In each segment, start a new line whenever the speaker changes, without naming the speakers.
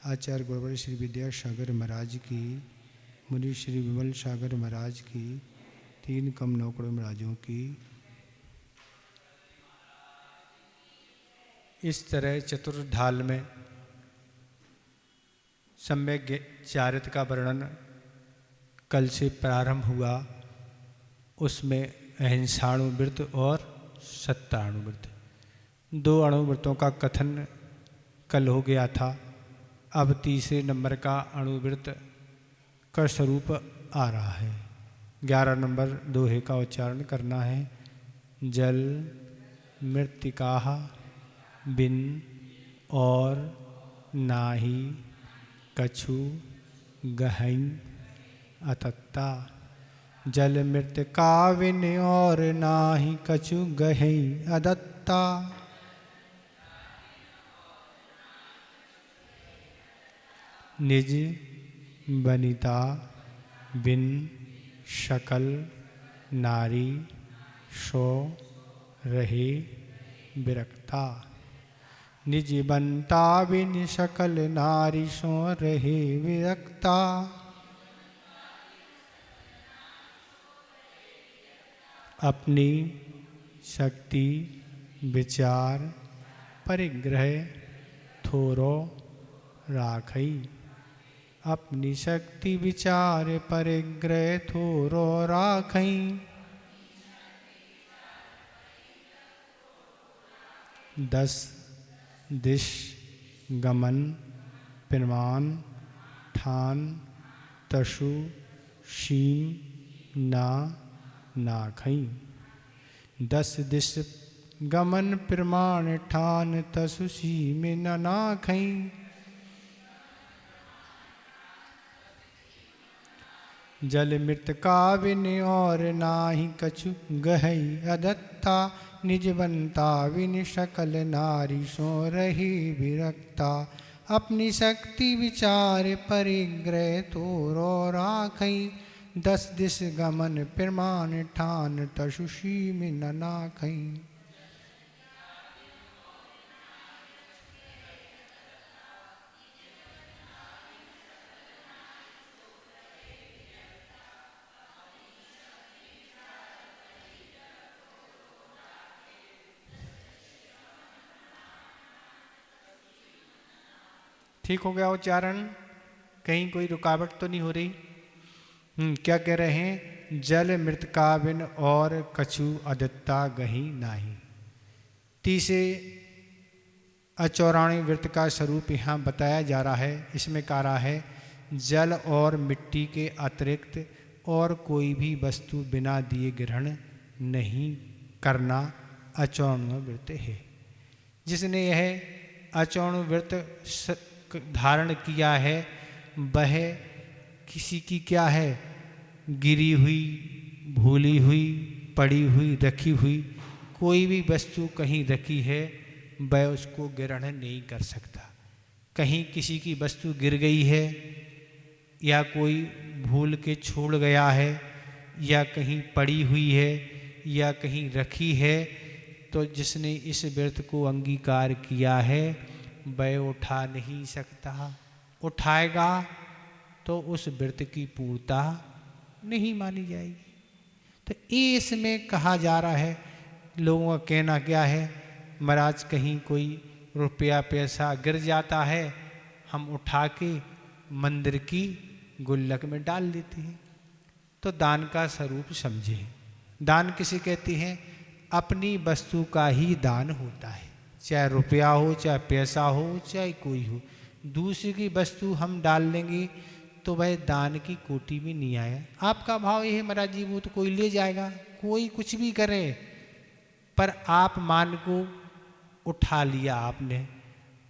आचार्य गुरुवर श्री विद्यासागर महाराज की, मुनि श्री विमल सागर महाराज की, तीन कम नौकड़ महाराजों की। इस तरह चतुर्ढाल में सम्यक चारित्र का वर्णन कल से प्रारंभ हुआ। उसमें अहिंसाणुव्रत और सत्ताणुव्रत, दो अणुव्रतों का कथन कल हो गया था। अब तीसरे नंबर का अणुव्रत का स्वरूप आ रहा है। 11 नंबर दोहे का उच्चारण करना है। जल मृत्तिकाः बिन और नाही कछु गहन अतत्ता। जल मृत्तिका बिन और नाही कछु गहन अदत्ता। निज वनिता बिन सकल नारी सो रहे विरक्ता। निज बनता बिन सकल नारी सो रहे विरक्ता। अपनी शक्ति विचार परिग्रह थोरो राखई। अपनी शक्ति विचार परिग्रह थोरो राखई। 10 दिश गमन प्रमाण ठान तसु सीम ना नाखई। 10 दिश गमन प्रमाण ठान तसु सीम न नाखई। जल मृत्तिका बिन और नाही कछु गहई अदत्ता। निज बनता बिन सकल नारी सो रही विरक्ता। अपनी शक्ति विचार परिग्रह थोरो राखई। 10 दिश गमन प्रमाण ठान तसु सीम न नाखई। ठीक हो गया उच्चारण? कहीं कोई रुकावट तो नहीं हो रही? क्या कह रहे हैं? जल मृत्तिका बिन और कछु अदत्ता गही नाही। तीसरे अचौराणी वृत्त का स्वरूप यहाँ बताया जा रहा है। इसमें कह रहा है जल और मिट्टी के अतिरिक्त और कोई भी वस्तु बिना दिए ग्रहण नहीं करना अचौण वृत्त है। जिसने यह अचौण वृत्त धारण किया है वह किसी की क्या है, गिरी हुई, भूली हुई, पड़ी हुई, रखी हुई कोई भी वस्तु कहीं रखी है वह उसको ग्रहण नहीं कर सकता। कहीं किसी की वस्तु गिर गई है या कोई भूल के छोड़ गया है या कहीं पड़ी हुई है या कहीं रखी है तो जिसने इस व्रत को अंगीकार किया है वह उठा नहीं सकता। उठाएगा तो उस व्रत की पूर्णता नहीं मानी जाएगी। तो ये इसमें कहा जा रहा है। लोगों का कहना क्या है, महाराज कहीं कोई रुपया पैसा गिर जाता है हम उठा के मंदिर की गुल्लक में डाल देते हैं। तो दान का स्वरूप समझे। दान किसे कहते हैं? अपनी वस्तु का ही दान होता है, चाहे रुपया हो, चाहे पैसा हो, चाहे कोई हो। दूसरे की वस्तु हम डाल लेंगे तो वह दान की कोटि में नहीं आया। आपका भाव यह है महाराज जी वो तो कोई ले जाएगा, कोई कुछ भी करे, पर आप मान को उठा लिया आपने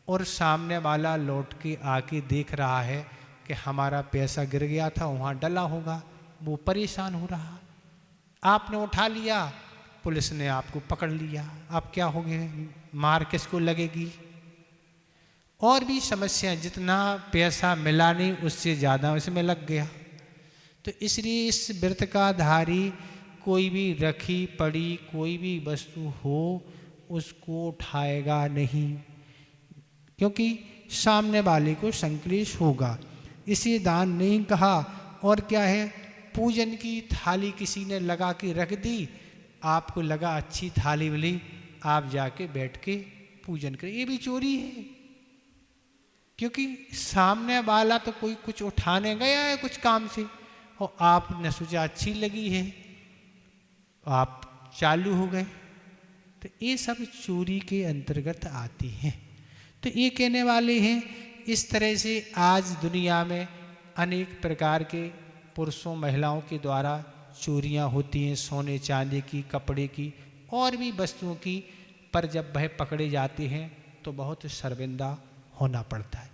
और सामने वाला लौट के आके देख रहा है कि हमारा पैसा गिर गया था वहाँ डला होगा, वो परेशान हो रहा। आपने उठा लिया, पुलिस ने आपको पकड़ लिया, आप क्या हो गए? मार किसको लगेगी? और भी समस्या, जितना पैसा मिला नहीं उससे ज़्यादा उसमें लग गया। तो इसलिए इस व्रत का धारी कोई भी रखी पड़ी कोई भी वस्तु हो उसको उठाएगा नहीं, क्योंकि सामने वाले को संक्लेश होगा। इसे दान नहीं कहा। और क्या है, पूजन की थाली किसी ने लगा के रख दी, आपको लगा अच्छी थाली मिली, आप जाके बैठ के पूजन करें, ये भी चोरी है। क्योंकि सामने वाला तो कोई कुछ उठाने गया है कुछ काम से, और आपने सोचा अच्छी लगी है, आप चालू हो गए, तो ये सब चोरी के अंतर्गत आती हैं। तो ये कहने वाले हैं इस तरह से आज दुनिया में अनेक प्रकार के पुरुषों महिलाओं के द्वारा चोरियां होती हैं, सोने चांदी की, कपड़े की और भी वस्तुओं की। पर जब वह पकड़े जाते हैं तो बहुत शर्मिंदा होना पड़ता है,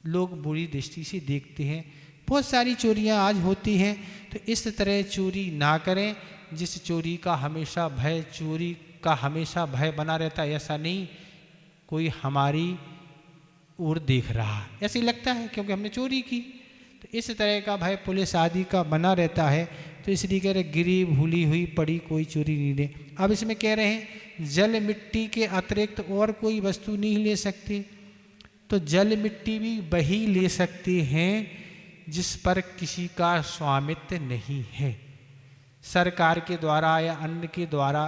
लोग बुरी दृष्टि से देखते हैं। बहुत सारी चोरियां आज होती हैं। तो इस तरह चोरी ना करें, जिस चोरी का हमेशा भय, चोरी का हमेशा भय बना रहता है, ऐसा नहीं कोई हमारी ओर देख रहा है, ऐसे लगता है क्योंकि हमने चोरी की। तो इस तरह का भय पुलिस आदि का बना रहता है। तो इसलिए कह रहे गिरी भूली हुई पड़ी कोई चोरी नहीं ले। अब इसमें कह रहे हैं जल मिट्टी के अतिरिक्त और कोई वस्तु नहीं ले सकते। तो जल मिट्टी भी वही ले सकते हैं जिस पर किसी का स्वामित्व नहीं है। सरकार के द्वारा या अन्य के द्वारा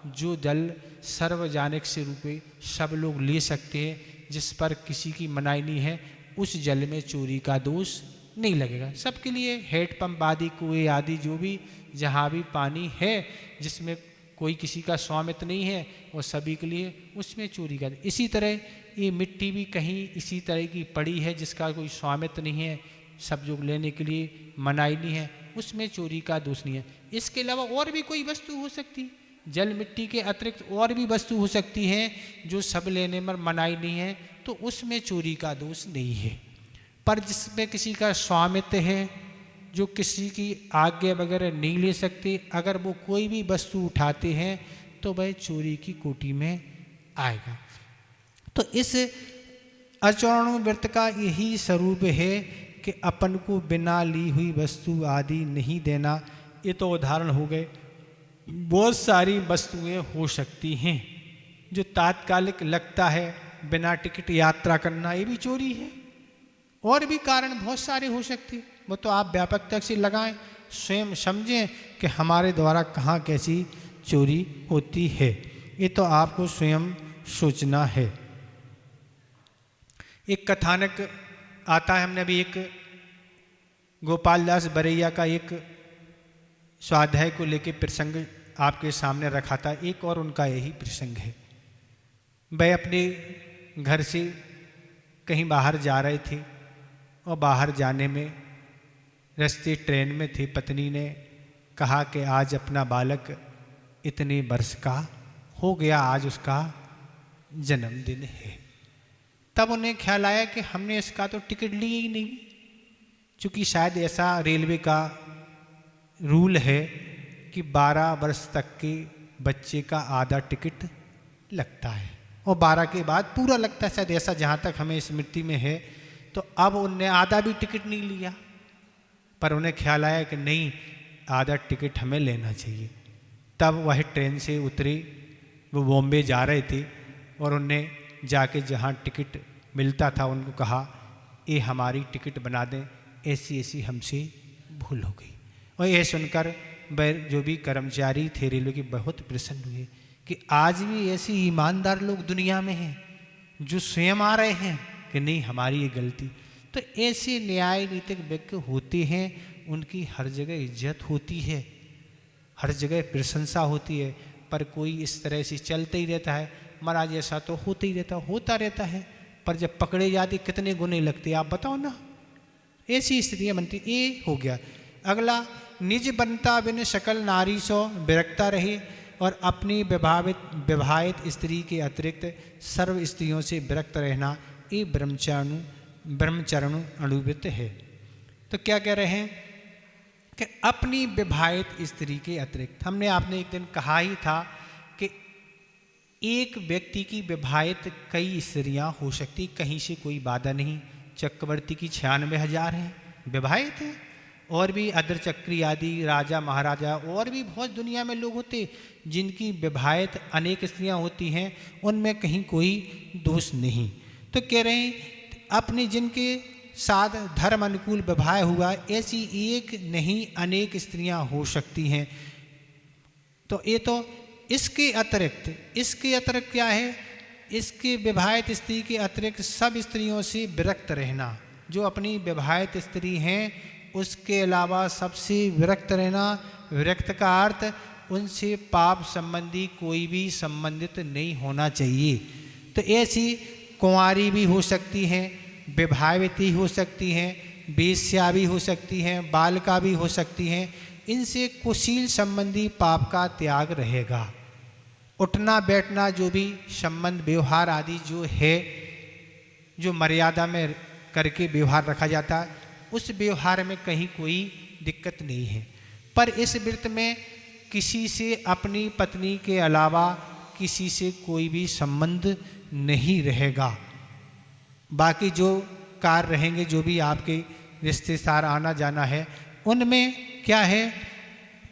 जो जल सार्वजनिक से रूपे सब लोग ले सकते हैं, जिस पर किसी की मनाही नहीं है, उस जल में चोरी का दोष नहीं लगेगा। सबके लिए हैंडपंप आदि, कुएं आदि, जो भी जहाँ भी पानी है जिसमें कोई किसी का स्वामित्व नहीं है, वो सभी के लिए उसमें चोरी का। इसी तरह ये मिट्टी भी कहीं इसी तरह की पड़ी है जिसका कोई स्वामित्व नहीं है, सब जो लेने के लिए मनाही नहीं है, उसमें चोरी का दोष नहीं है। इसके अलावा और भी कोई वस्तु हो सकती है, जल मिट्टी के अतिरिक्त और भी वस्तु हो सकती है जो सब लेने में मनाही नहीं है, तो उसमें चोरी का दोष नहीं है। पर जिसमें किसी का स्वामित्व है, जो किसी की आज्ञा वगैरह नहीं ले सकते, अगर वो कोई भी वस्तु उठाते हैं तो वह चोरी की कोटि में आएगा। तो इस अचौर्णव व्रत का यही स्वरूप है कि अपन को बिना ली हुई वस्तु आदि नहीं देना। ये तो उदाहरण हो गए, बहुत सारी वस्तुएं हो सकती हैं जो तात्कालिक लगता है, बिना टिकट यात्रा करना ये भी चोरी है। और भी कारण बहुत सारे हो सकते हैं, वो तो आप व्यापकता से लगाएं, स्वयं समझें कि हमारे द्वारा कहाँ कैसी चोरी होती है, ये तो आपको स्वयं सोचना है। एक कथानक आता है, हमने अभी एक गोपाल दास बरैया का एक स्वाध्याय को लेके प्रसंग आपके सामने रखा था। एक और उनका यही प्रसंग है। वह अपने घर से कहीं बाहर जा रहे थे और बाहर जाने में रास्ते ट्रेन में थे। पत्नी ने कहा कि आज अपना बालक इतने वर्ष का हो गया, आज उसका जन्मदिन है। तब उन्हें ख्याल आया कि हमने इसका तो टिकट लिया ही नहीं, चूँकि शायद ऐसा रेलवे का रूल है कि 12 वर्ष तक के बच्चे का आधा टिकट लगता है और 12 के बाद पूरा लगता है, शायद ऐसा जहाँ तक हमें स्मृति में है। तो अब उनने आधा भी टिकट नहीं लिया, पर उन्हें ख्याल आया कि नहीं, आधा टिकट हमें लेना चाहिए। तब वह ट्रेन से उतरे, वो बॉम्बे जा रहे थे और उनने जाके जहाँ टिकट मिलता था उनको कहा ये हमारी टिकट बना दें, ऐसी ऐसी हमसे भूल हो गई। और यह सुनकर वह जो भी कर्मचारी थे रेलवे के बहुत प्रसन्न हुए कि आज भी ऐसे ईमानदार लोग दुनिया में हैं जो स्वयं आ रहे हैं कि नहीं हमारी ये गलती। तो ऐसे न्याय नीतिक व्यक्ति होते हैं, उनकी हर जगह इज्जत होती है, हर जगह प्रशंसा होती है। पर कोई इस तरह से चलते ही रहता है, महाराज ऐसा तो होता ही रहता, होता रहता है, पर जब पकड़े जाते कितने गुने लगते आप बताओ ना। ऐसी स्थितियाँ बनती। ये हो गया। अगला, निज बनता बिन सकल नारी सो विरक्ता रहे और अपनी विवाहित स्त्री के अतिरिक्त सर्व स्त्रियों से विरक्त रहना, ये ब्रह्मचर्य अनुवृत्त है। तो क्या कह रहे हैं कि अपनी विवाहित स्त्री के अतिरिक्त, हमने आपने एक दिन कहा ही था कि एक व्यक्ति की विवाहित कई स्त्रियां हो सकती, कहीं से कोई बाधा नहीं। चक्रवर्ती की 96,000 हैं विवाहित हैं, और भी अद्रचक्री आदि राजा महाराजा और भी बहुत दुनिया में लोग होते जिनकी विवाहित अनेक स्त्रियां होती हैं, उनमें कहीं कोई दोष नहीं। तो कह रहे हैं अपने जिनके साथ धर्म अनुकूल विवाह हुआ, ऐसी एक नहीं अनेक स्त्रियां हो सकती हैं। तो ये तो इसके अतिरिक्त क्या है, इसके विवाहित स्त्री के अतिरिक्त सब स्त्रियों से विरक्त रहना। जो अपनी विवाहित स्त्री हैं उसके अलावा सबसे विरक्त रहना। विरक्त का अर्थ उनसे पाप संबंधी कोई भी संबंधित नहीं होना चाहिए। तो ऐसी कुंवारी भी हो सकती हैं, विवाहिती हो सकती हैं, वेश्या भी हो सकती हैं, बालिका भी हो सकती हैं। इनसे कुशील संबंधी पाप का त्याग रहेगा। उठना बैठना जो भी संबंध व्यवहार आदि जो है, जो मर्यादा में करके व्यवहार रखा जाता है, उस व्यवहार में कहीं कोई दिक्कत नहीं है। पर इस व्रत में किसी से अपनी पत्नी के अलावा किसी से कोई भी संबंध नहीं रहेगा। बाकी जो कार्य रहेंगे, जो भी आपके रिश्तेदार आना जाना है, उनमें क्या है,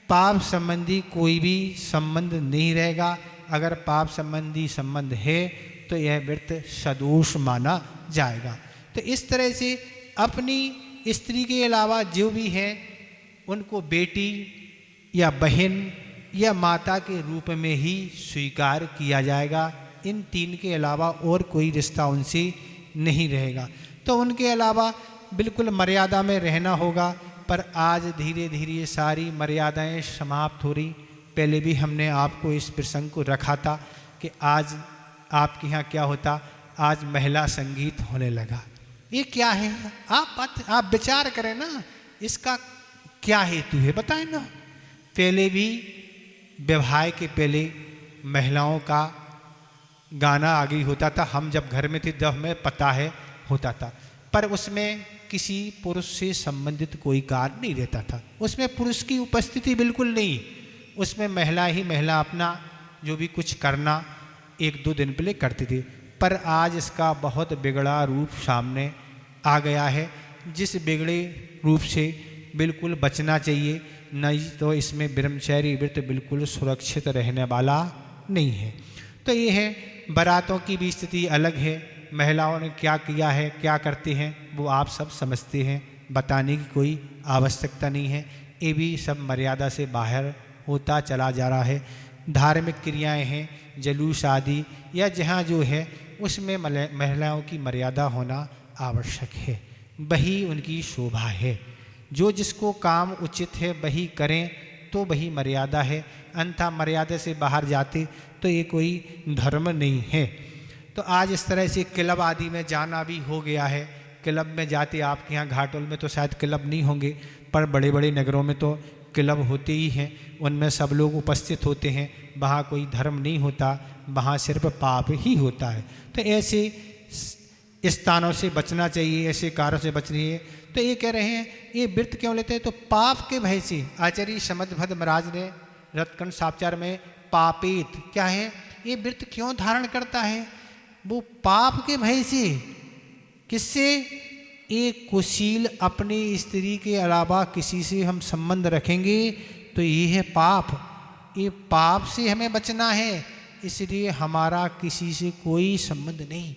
पाप संबंधी कोई भी संबंध नहीं रहेगा। अगर पाप संबंधी संबंध है तो यह व्रत सदोष माना जाएगा। तो इस तरह से अपनी स्त्री के अलावा जो भी हैं उनको बेटी या बहन या माता के रूप में ही स्वीकार किया जाएगा। इन तीन के अलावा और कोई रिश्ता उनसे नहीं रहेगा। तो उनके अलावा बिल्कुल मर्यादा में रहना होगा। पर आज धीरे धीरे ये सारी मर्यादाएं समाप्त हो रही। पहले भी हमने आपको इस प्रसंग को रखा था कि आज आपके यहाँ क्या होता, आज महिला संगीत होने लगा। ये क्या है, आप विचार करें ना, इसका क्या हेतु है बताएं ना। पहले भी विवाह के पहले महिलाओं का गाना आगे होता था। हम जब घर में थे तब हमें पता है होता था, पर उसमें किसी पुरुष से संबंधित कोई कार्य नहीं रहता था। उसमें पुरुष की उपस्थिति बिल्कुल नहीं, उसमें महिला ही महिला अपना जो भी कुछ करना एक दो दिन पहले करती थी। पर आज इसका बहुत बिगड़ा रूप सामने आ गया है, जिस बिगड़े रूप से बिल्कुल बचना चाहिए। नहीं तो इसमें ब्रह्मचर्य व्रत बिल्कुल सुरक्षित रहने वाला नहीं है। तो ये है, बारातों की भी स्थिति अलग है। महिलाओं ने क्या किया है, क्या करते हैं, वो आप सब समझते हैं, बताने की कोई आवश्यकता नहीं है। ये भी सब मर्यादा से बाहर होता चला जा रहा है। धार्मिक क्रियाएं हैं, जलूस आदि या जहाँ जो है उसमें महिलाओं की मर्यादा होना आवश्यक है। वही उनकी शोभा है। जो जिसको काम उचित है वही करें तो वही मर्यादा है। अन्यथा मर्यादा से बाहर जाते तो ये कोई धर्म नहीं है। तो आज इस तरह से क्लब आदि में जाना भी हो गया है। क्लब में जाते, आपके यहाँ घाटोल में तो शायद क्लब नहीं होंगे, पर बड़े बड़े नगरों में तो क्लब होते ही हैं। उनमें सब लोग उपस्थित होते हैं। वहाँ कोई धर्म नहीं होता, वहाँ सिर्फ पाप ही होता है। तो ऐसे स्थानों से बचना चाहिए, ऐसे कार्यों से बचना चाहिए। तो ये कह रहे हैं ये व्रत क्यों लेते हैं, तो पाप के भय से। आचार्य समदभद्र महाराज ने रत्नखंड सापचार में पापेत क्या है, ये व्रत क्यों धारण करता है, वो पाप के भय से। किससे, एक कुशील अपनी स्त्री के अलावा किसी से हम संबंध रखेंगे तो ये है पाप। ये पाप से हमें बचना है, इसलिए हमारा किसी से कोई संबंध नहीं।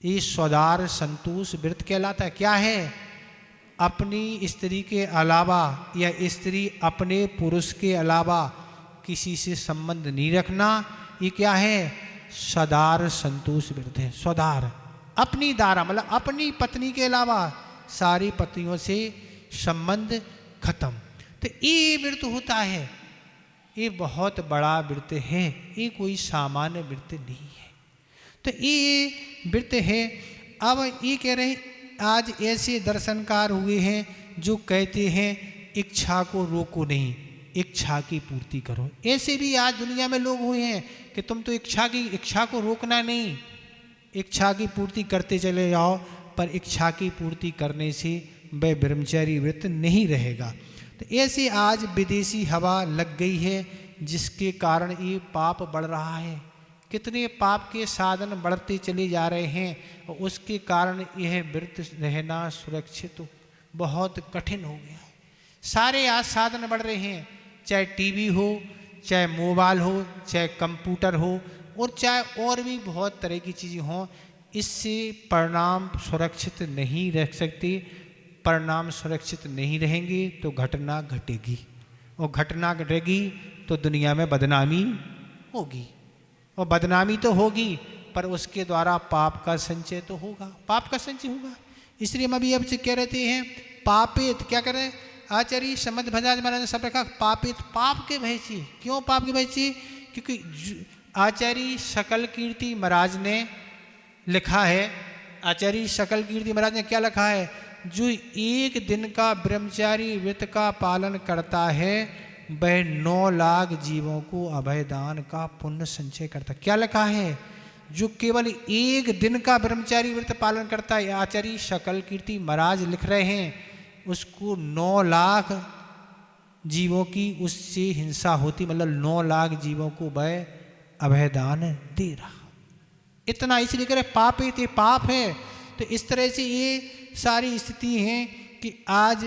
ये स्वदार संतोष व्रत कहलाता है। क्या है, अपनी स्त्री के अलावा या स्त्री अपने पुरुष के अलावा किसी से संबंध नहीं रखना। ये क्या है, सदार संतोष व्रत है। स्वदार अपनी दारा मतलब अपनी पत्नी के अलावा सारी पत्नियों से संबंध खत्म। तो ये व्रत होता है, ये बहुत बड़ा व्रत है, ये कोई सामान्य व्रत नहीं है। तो ये व्रत है। अब ये कह रहे हैं आज ऐसे दर्शनकार हुए हैं जो कहते हैं इच्छा को रोको नहीं, इच्छा की पूर्ति करो। ऐसे भी आज दुनिया में लोग हुए हैं कि तुम तो इच्छा को रोकना नहीं, इच्छा की पूर्ति करते चले जाओ, पर इच्छा की पूर्ति करने से वह ब्रह्मचर्य व्रत नहीं रहेगा। तो ऐसे आज विदेशी हवा लग गई है जिसके कारण ये पाप बढ़ रहा है। कितने पाप के साधन बढ़ते चले जा रहे हैं और उसके कारण यह व्रत रहना सुरक्षित बहुत कठिन हो गया है। सारे आज साधन बढ़ रहे हैं, चाहे टीवी हो, चाहे मोबाइल हो, चाहे कंप्यूटर हो और चाहे और भी बहुत तरह की चीज़ें हों। इससे परिणाम सुरक्षित नहीं रह सकते। परिणाम सुरक्षित नहीं रहेंगे तो घटना घटेगी, और घटना घटेगी तो दुनिया में बदनामी होगी, और बदनामी तो होगी पर उसके द्वारा पाप का संचय तो होगा, पाप का संचय होगा। इसलिए हम अभी आपसे कह रहे हैं पापित, क्या करें, आचार्य समद भजाज महाराज ने सब रखा पापित, पाप के भय से। क्यों पाप के भय से? क्योंकि आचार्य सकल कीर्ति महाराज ने लिखा है, आचार्य सकल कीर्ति महाराज ने क्या लिखा है, जो एक दिन का ब्रह्मचारी व्रत का पालन करता है वह 9 लाख जीवों को अभयदान का पुण्य संचय करता। क्या लिखा है? जो केवल एक दिन का ब्रह्मचारी व्रत पालन करता है, आचार्य सकल कीर्ति महाराज लिख रहे हैं, उसको 9 लाख जीवों की उससे हिंसा होती, मतलब 9 लाख जीवों को वह अभयदान दे रहा। इतना इसलिए करे पाप ही पाप है। तो इस तरह से ये सारी स्थिति है कि आज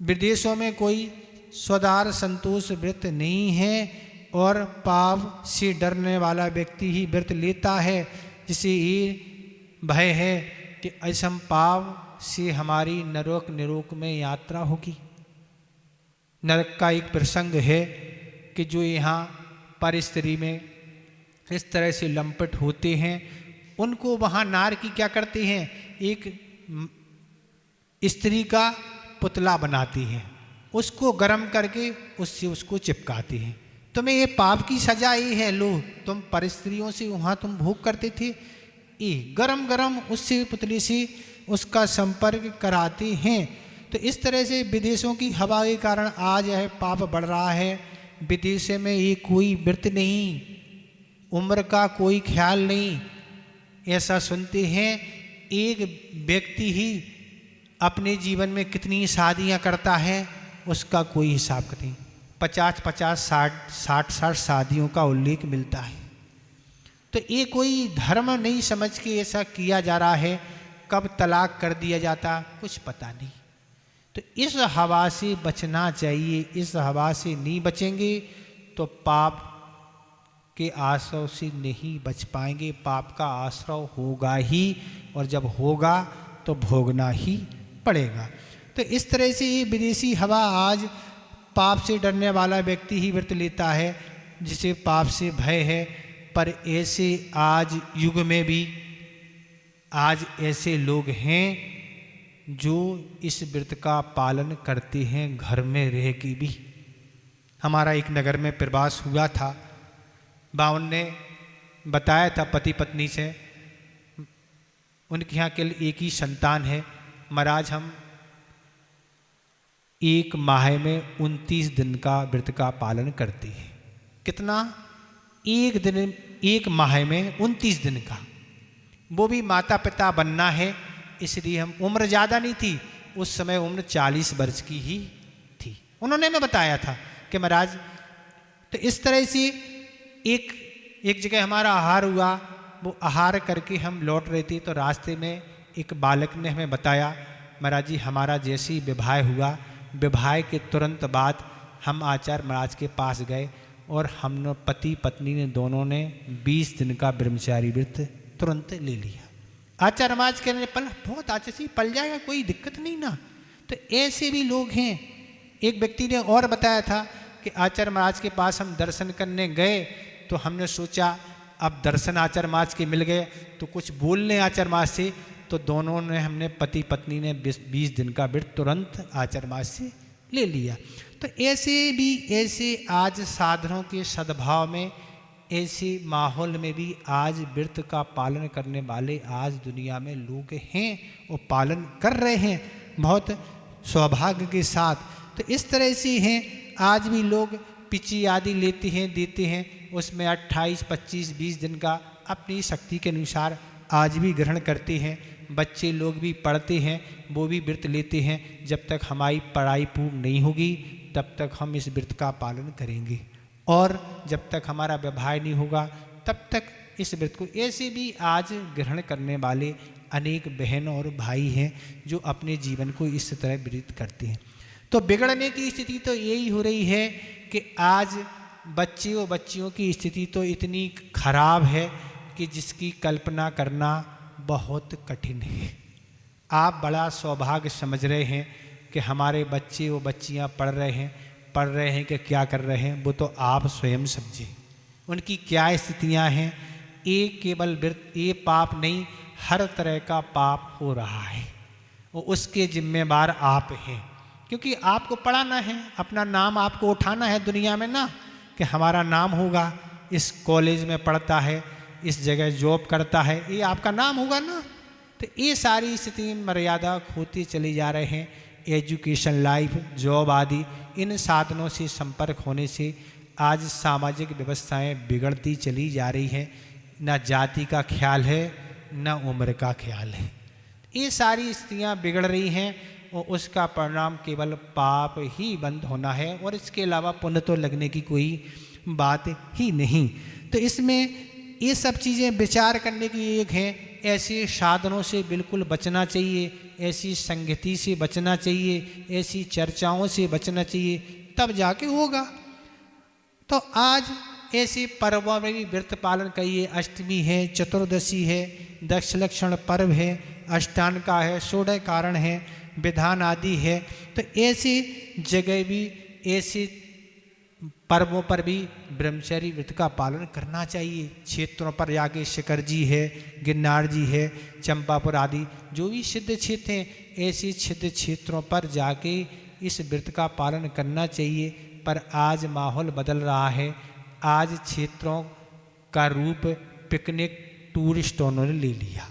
विदेशों में कोई स्वदार संतोष व्रत नहीं है, और पाप से डरने वाला व्यक्ति ही व्रत लेता है, जिसे ये भय है कि असम पाप से हमारी नरक में यात्रा होगी। नरक का एक प्रसंग है कि जो यहाँ पर स्त्री में इस तरह से लंपट होते हैं, उनको वहाँ नार की क्या करते हैं, एक स्त्री का पुतला बनाती हैं, उसको गर्म करके उससे उसको चिपकाते हैं। तुम्हें ये पाप की सजा ये है, लो तुम परिस्त्रियों से वहाँ तुम भोग करते थे, ये गरम गरम उससे पुतले से उसका संपर्क कराते हैं। तो इस तरह से विदेशों की हवा के कारण आज यह पाप बढ़ रहा है। विदेश में ये कोई व्रत नहीं, उम्र का कोई ख्याल नहीं, ऐसा सुनते हैं। एक व्यक्ति ही अपने जीवन में कितनी शादियां करता है उसका कोई हिसाब नहीं। 50-50, 60-60 शादियों का उल्लेख मिलता है। तो ये कोई धर्म नहीं समझ के ऐसा किया जा रहा है। कब तलाक कर दिया जाता कुछ पता नहीं। तो इस हवा से बचना चाहिए। इस हवा से नहीं बचेंगे तो पाप के आश्रव से नहीं बच पाएंगे। पाप का आश्रव होगा ही, और जब होगा तो भोगना ही पड़ेगा। तो इस तरह से ये विदेशी हवा, आज पाप से डरने वाला व्यक्ति ही व्रत लेता है जिसे पाप से भय है। पर ऐसे आज युग में भी आज ऐसे लोग हैं जो इस व्रत का पालन करते हैं घर में रह के भी। हमारा एक नगर में प्रवास हुआ था। बावन ने बताया था पति पत्नी से, उनके यहाँ केवल एक ही संतान है। महाराज हम 1 माह में 29 दिन का व्रत का पालन करते हैं। कितना? 1 माह में 29 दिन का। वो भी माता पिता बनना है, इसलिए हम, उम्र ज़्यादा नहीं थी उस समय, उम्र 40 वर्ष की ही थी। उन्होंने मैं बताया था कि महाराज, तो इस तरह से एक जगह हमारा आहार हुआ। वो आहार करके हम लौट रहे थे तो रास्ते में एक बालक ने हमें बताया, महाराज जी हमारा जैसे ही विवाह हुआ, विवाह के तुरंत बाद हम आचार्य महाराज के पास गए और हमने पति पत्नी ने दोनों ने 20 दिन का ब्रह्मचारी व्रत तुरंत ले लिया। आचार्य महाराज कहने पल बहुत अच्छे से पल जाएगा, कोई दिक्कत नहीं ना। तो ऐसे भी लोग हैं। एक व्यक्ति ने और बताया था कि आचार्य महाराज के पास हम दर्शन करने गए तो हमने सोचा अब दर्शन आचार्य महाराज के मिल गए तो कुछ बोल लें आचार्य महाराज से। तो दोनों ने, हमने पति पत्नी ने 20 दिन का व्रत तुरंत आचार्य महाराज से ले लिया। तो ऐसे आज साधनों के सद्भाव में, ऐसे माहौल में भी आज व्रत का पालन करने वाले आज दुनिया में लोग हैं और पालन कर रहे हैं बहुत सौभाग्य के साथ। तो इस तरह से हैं आज भी लोग पिची आदि लेते हैं, देते हैं, उसमें 28, 25, 20 दिन का अपनी शक्ति के अनुसार आज भी ग्रहण करते हैं। बच्चे लोग भी पढ़ते हैं, वो भी व्रत लेते हैं। जब तक हमारी पढ़ाई पूर्ण नहीं होगी तब तक हम इस व्रत का पालन करेंगे, और जब तक हमारा विवाह नहीं होगा तब तक इस व्रत को। ऐसे भी आज ग्रहण करने वाले अनेक बहन और भाई हैं जो अपने जीवन को इस तरह व्यतीत करते हैं। तो बिगड़ने की स्थिति तो यही हो रही है कि आज बच्चे और बच्चियों की स्थिति तो इतनी खराब है कि जिसकी कल्पना करना बहुत कठिन है। आप बड़ा सौभाग्य समझ रहे हैं कि हमारे बच्चे वो बच्चियां पढ़ रहे हैं कि क्या कर रहे हैं, वो तो आप स्वयं समझे उनकी क्या स्थितियां हैं। केवल ये पाप नहीं, हर तरह का पाप हो रहा है और उसके जिम्मेवार आप हैं, क्योंकि आपको पढ़ाना है, अपना नाम आपको उठाना है दुनिया में ना, कि हमारा नाम होगा, इस कॉलेज में पढ़ता है, इस जगह जॉब करता है, ये आपका नाम होगा ना। तो ये सारी स्थिति मर्यादा होती चली जा रहे हैं। एजुकेशन, लाइफ, जॉब आदि इन साधनों से संपर्क होने से आज सामाजिक व्यवस्थाएं बिगड़ती चली जा रही हैं। न जाति का ख्याल है, न उम्र का ख्याल है। ये सारी स्थितियाँ बिगड़ रही हैं और उसका परिणाम केवल पाप ही बंद होना है और इसके अलावा पुण्य तो लगने की कोई बात ही नहीं। तो इसमें ये सब चीज़ें विचार करने की एक है। ऐसे साधनों से बिल्कुल बचना चाहिए, ऐसी संगति से बचना चाहिए, ऐसी चर्चाओं से बचना चाहिए, तब जाके होगा। तो आज ऐसे पर्वों में भी व्रत पालन करिए। अष्टमी है, चतुर्दशी है, दक्षलक्षण पर्व है, अष्टांगा है, षोडश कारण है, विधान आदि है। तो ऐसी जगह भी, ऐसे पर्वों पर भी ब्रह्मचर्य व्रत का पालन करना चाहिए। क्षेत्रों पर जाके शिखर जी है, गिरनार जी है, चंपापुर आदि जो भी सिद्ध क्षेत्र हैं, ऐसे सिद्ध क्षेत्रों पर जाके इस व्रत का पालन करना चाहिए। पर आज माहौल बदल रहा है। आज क्षेत्रों का रूप पिकनिक टूरिस्टों ने ले लिया।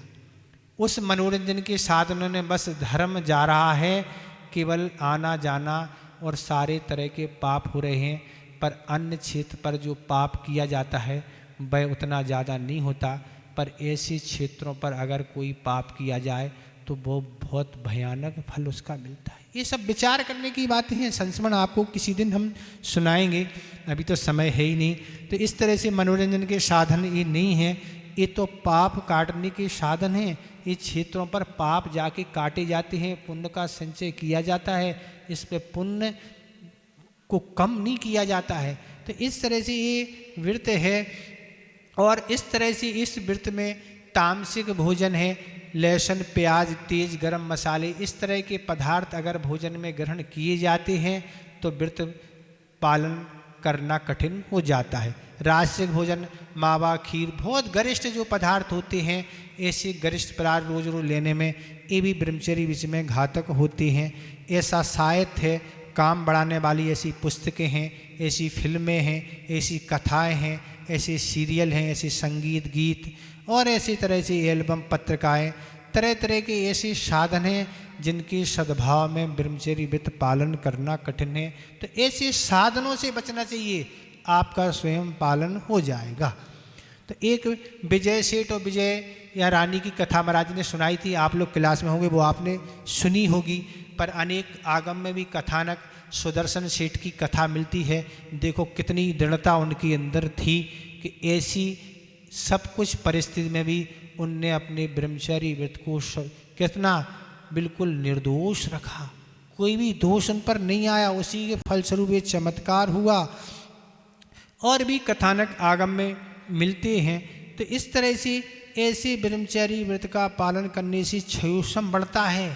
उस मनोरंजन के साधनों ने बस धर्म जा रहा है, केवल आना जाना, और सारे तरह के पाप हो रहे हैं। पर अन्य क्षेत्र पर जो पाप किया जाता है वह उतना ज़्यादा नहीं होता। पर ऐसे क्षेत्रों पर अगर कोई पाप किया जाए तो वो बहुत भयानक फल उसका मिलता है। ये सब विचार करने की बातें हैं। संस्मरण आपको किसी दिन हम सुनाएंगे, अभी तो समय है ही नहीं। तो इस तरह से मनोरंजन के साधन ये नहीं हैं, ये तो पाप काटने के साधन हैं। ये क्षेत्रों पर पाप जाके काटे जाते हैं, पुण्य का संचय किया जाता है, इस पे पुण्य को कम नहीं किया जाता है। तो इस तरह से ये व्रत है। और इस तरह से इस व्रत में तामसिक भोजन है, लहसुन, प्याज, तेज गरम मसाले, इस तरह के पदार्थ अगर भोजन में ग्रहण किए जाते हैं तो व्रत पालन करना कठिन हो जाता है। राजसिक भोजन, मावा, खीर, बहुत गरिष्ठ जो पदार्थ होते हैं, ऐसे गरिष्ठ पदार्थ रोज रोज लेने में ये भी ब्रह्मचर्य विच में घातक होते हैं। ऐसा साहित्य है, काम बढ़ाने वाली ऐसी पुस्तकें हैं, ऐसी फिल्में हैं, ऐसी कथाएं हैं, ऐसे सीरियल हैं, ऐसे संगीत, गीत और ऐसी तरह से एल्बम, पत्रिकाएँ, तरह तरह के ऐसे साधन हैं जिनके सद्भाव में ब्रह्मचर्य व्रत पालन करना कठिन है। तो ऐसे साधनों से बचना चाहिए, आपका स्वयं पालन हो जाएगा। तो एक विजय सेठ और विजय या रानी की कथा महाराज ने सुनाई थी, आप लोग क्लास में होंगे, वो आपने सुनी होगी। पर अनेक आगम में भी कथानक सुदर्शन सेठ की कथा मिलती है। देखो कितनी दृढ़ता उनके अंदर थी कि ऐसी सब कुछ परिस्थिति में भी उनने अपने ब्रह्मचर्य व्रत को कितना बिल्कुल निर्दोष रखा, कोई भी दोष उन पर नहीं आया। उसी के फलस्वरूप ये चमत्कार हुआ। और भी कथानक आगम में मिलते हैं। तो इस तरह से ऐसे ब्रह्मचर्य व्रत का पालन करने से क्षयोषम बढ़ता है।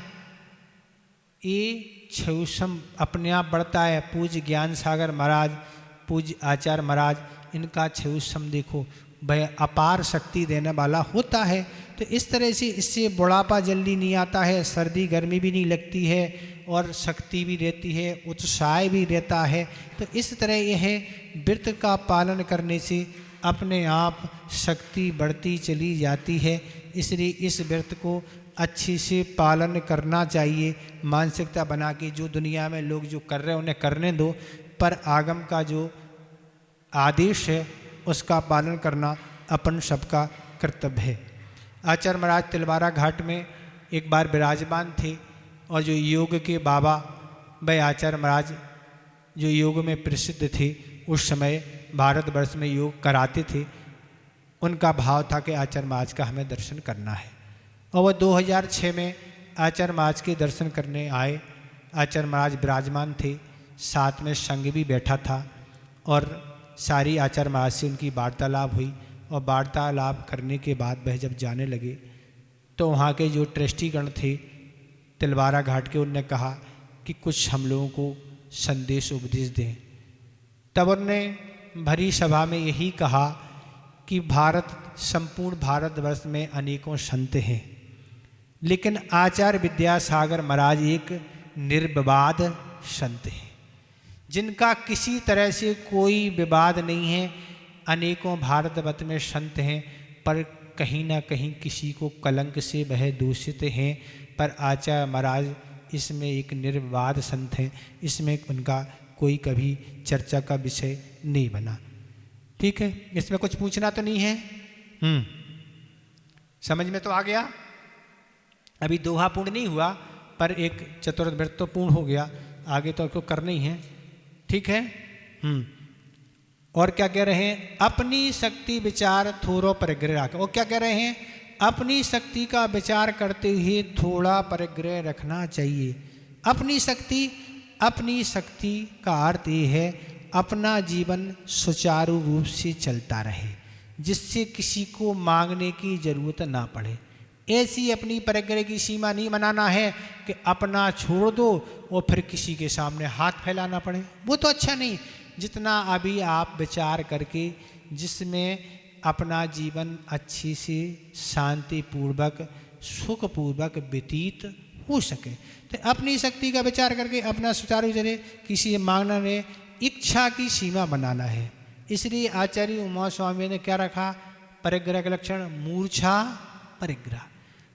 ये क्षयोषम अपने आप बढ़ता है। पूज्य ज्ञान सागर महाराज, पूज्य आचार्य महाराज, इनका क्षयोषम देखो वह अपार शक्ति देने वाला होता है। तो इस तरह से इससे बुढ़ापा जल्दी नहीं आता है, सर्दी गर्मी भी नहीं लगती है और शक्ति भी रहती है, उत्साह भी रहता है। तो इस तरह यह व्रत का पालन करने से अपने आप शक्ति बढ़ती चली जाती है। इसलिए इस व्रत को अच्छे से पालन करना चाहिए। मानसिकता बना के जो दुनिया में लोग जो कर रहे हैं उन्हें करने दो, पर आगम का जो आदेश है उसका पालन करना अपन सबका कर्तव्य है। आचार्य महाराज तिलवारा घाट में एक बार विराजमान थे और जो योग के बाबा वह आचार्य महाराज जो योग में प्रसिद्ध थे, उस समय भारतवर्ष में योग कराते थे। उनका भाव था कि आचार्य महाराज का हमें दर्शन करना है और वह 2006 में आचार्य महाराज के दर्शन करने आए। आचार्य महाराज विराजमान थे, साथ में संघ भी बैठा था और सारी आचार्य महाराज से उनकी वार्तालाप हुई और वार्तालाप करने के बाद वह जब जाने लगे तो वहाँ के जो ट्रस्टीगण थे तिलवारा घाट के, उनने कहा कि कुछ हम लोगों को संदेश उपदेश दें। तब उन्होंने भरी सभा में यही कहा कि संपूर्ण भारतवर्ष में अनेकों संत हैं, लेकिन आचार्य विद्यासागर महाराज एक निर्विवाद संत हैं, जिनका किसी तरह से कोई विवाद नहीं है। अनेकों भारतवर्ष में संत हैं, पर कहीं ना कहीं किसी को कलंक से वह दूषित हैं, पर आचार्य महाराज इसमें एक निर्विवाद संत हैं, इसमें उनका कोई कभी चर्चा का विषय नहीं बना। ठीक है, इसमें कुछ पूछना तो नहीं है? समझ में तो आ गया। अभी दोहा पूर्ण नहीं हुआ, पर एक चतुर्थ व्रत तो पूर्ण हो गया, आगे तो आपको करना ही है। ठीक है। और क्या कह रहे हैं? अपनी शक्ति विचार थोड़ा परिग्रह रख। और क्या कह रहे हैं? अपनी शक्ति का विचार करते हुए थोड़ा परिग्रह रखना चाहिए। अपनी शक्ति का अर्थ ये है अपना जीवन सुचारू रूप से चलता रहे, जिससे किसी को मांगने की जरूरत ना पड़े। ऐसी अपनी परिग्रह की सीमा नहीं बनाना है कि अपना छोड़ दो और फिर किसी के सामने हाथ फैलाना पड़े, वो तो अच्छा नहीं। जितना अभी आप विचार करके जिसमें अपना जीवन अच्छी से शांतिपूर्वक सुखपूर्वक व्यतीत हो सके, तो अपनी शक्ति का विचार करके अपना सुचारू चले, किसी मांगना नहीं, इच्छा की सीमा बनाना है। इसलिए आचार्य उमा स्वामी ने क्या रखा? परिग्रह का लक्षण मूर्छा परिग्रह।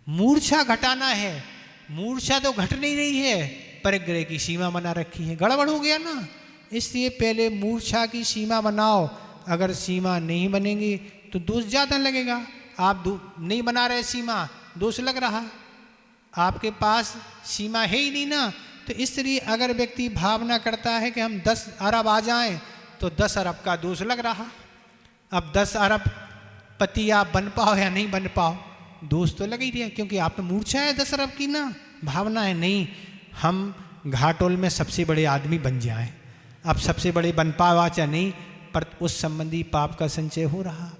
मूर्छा घटाना है, मूर्छा तो घट नहीं रही है, परिग्रह की सीमा बना रखी है, गड़बड़ हो गया ना। इसलिए पहले मूर्छा की सीमा बनाओ, अगर सीमा नहीं बनेगी तो दोष ज़्यादा लगेगा। आप नहीं बना रहे सीमा, दोष लग रहा, आपके पास सीमा है ही नहीं ना। तो इसलिए अगर व्यक्ति भावना करता है कि हम 10 अरब आ जाएं, तो 10 अरब का दोष लग रहा। अब 10 अरब पति आप बन पाओ या नहीं बन पाओ, दोष तो लग ही रहा, क्योंकि आप में मूर्छा है 10 अरब की ना, भावना है नहीं हम घाटोल में सबसे बड़े आदमी बन जाएं। अब सबसे बड़े बन पावा चाहे नहीं, पर उस संबंधी पाप का संचय हो रहा।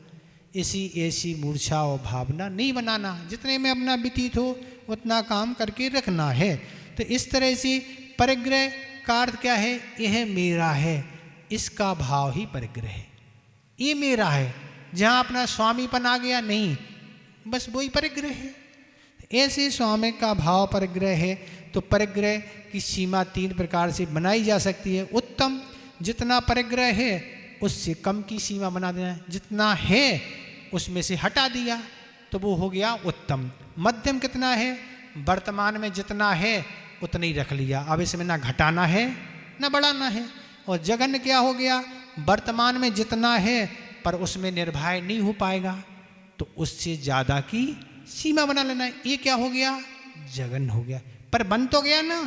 ऐसी मूर्छा और भावना नहीं बनाना, जितने में अपना व्यतीत हो उतना काम करके रखना है। तो इस तरह से परिग्रह का अर्थ क्या है? यह मेरा है, इसका भाव ही परिग्रह है। ये मेरा है, जहाँ अपना स्वामीपन आ गया नहीं, बस वही परिग्रह है। ऐसे स्वामी का भाव परिग्रह है। तो परिग्रह की सीमा 3 प्रकार से बनाई जा सकती है। उत्तम, जितना परिग्रह है उससे कम की सीमा बना देना है, जितना है उसमें से हटा दिया तो वो हो गया उत्तम। मध्यम कितना है? वर्तमान में जितना है उतना ही रख लिया, अब इसमें ना घटाना है ना बढ़ाना है। और जघन्य क्या हो गया? वर्तमान में जितना है पर उसमें निर्भय नहीं हो पाएगा, तो उससे ज़्यादा की सीमा बना लेना है। ये क्या हो गया? जघन्य हो गया, पर बन तो गया ना।